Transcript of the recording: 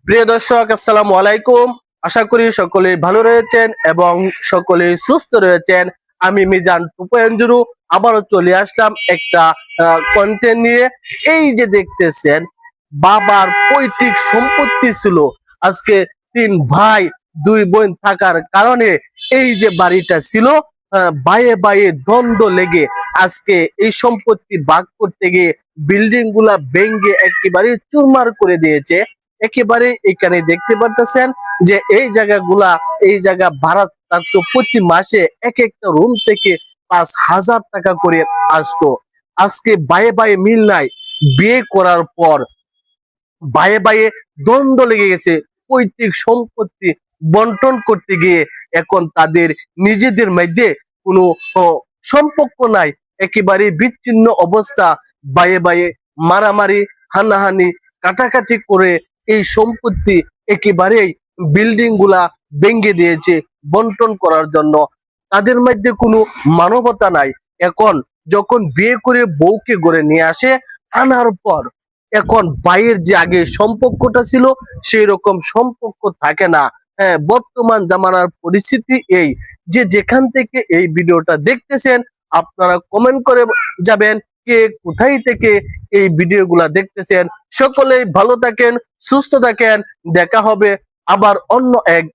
প্রিয় দর্শক, আসসালামু আলাইকুম। আশা করি সকলে ভালো রয়েছেন এবং সকলে সুস্থ রয়েছেন। আমি মিজান টুপেঞ্জুরু আবারও চলে আসলাম একটা কন্টেন্ট নিয়ে। এই যে দেখতেছেন, বাবার পৈতৃক সম্পত্তি ছিল। আজকে তিন ভাই দুই বোন থাকার কারণে এই যে বাড়িটা ছিল, বায়ে বায়ে দ্বন্দ্ব লেগে আজকে এই সম্পত্তি ভাগ করতে গিয়ে বিল্ডিং গুলা ভেঙে একেবারে চুরমার করে দিয়েছে। একেবারে এখানে দেখতে পারতেছেন যে এই জায়গা ভাড়া থাকতো, প্রতি মাসে এক একটা রুম থেকে 5,000 টাকা করে আসতো। আজকে বায়ে বায়ে মিল নাই। বিয়ে করার পর বায়ে বায়ে দ্বন্দ্ব লেগে গেছে। পৈতৃক সম্পত্তি বন্টন করতে গিয়ে এখন তাদের নিজেদের মধ্যে কোনো সম্পর্ক নাই। একেবারে বিচ্ছিন্ন অবস্থা। বায়ে বায়ে মারামারি, হানাহানি, কাটাকাটি করে এই সম্পত্তি একেবারেই বিল্ডিং গুলা ভেঙে দিয়েছে বন্টন করার জন্য। তাদের মধ্যে কোনো মানবতা নাই। এখন যখন বিয়ে করে বউকে গড়ে নিয়ে আসে, আনার পর এখন ভাইয়ের যে আগে সম্পর্কটা ছিল সেই রকম সম্পর্ক থাকে না। হ্যাঁ, বর্তমান জামানার পরিস্থিতি এই যে যেখান থেকে এই ভিডিওটা দেখতেছেন আপনারা কমেন্ট করে যাবেন কে কোথায় থেকে এই ভিডিওগুলা দেখতেছেন। সকলেই ভালো থাকেন, সুস্থ থাকেন। দেখা হবে আবার অন্য এক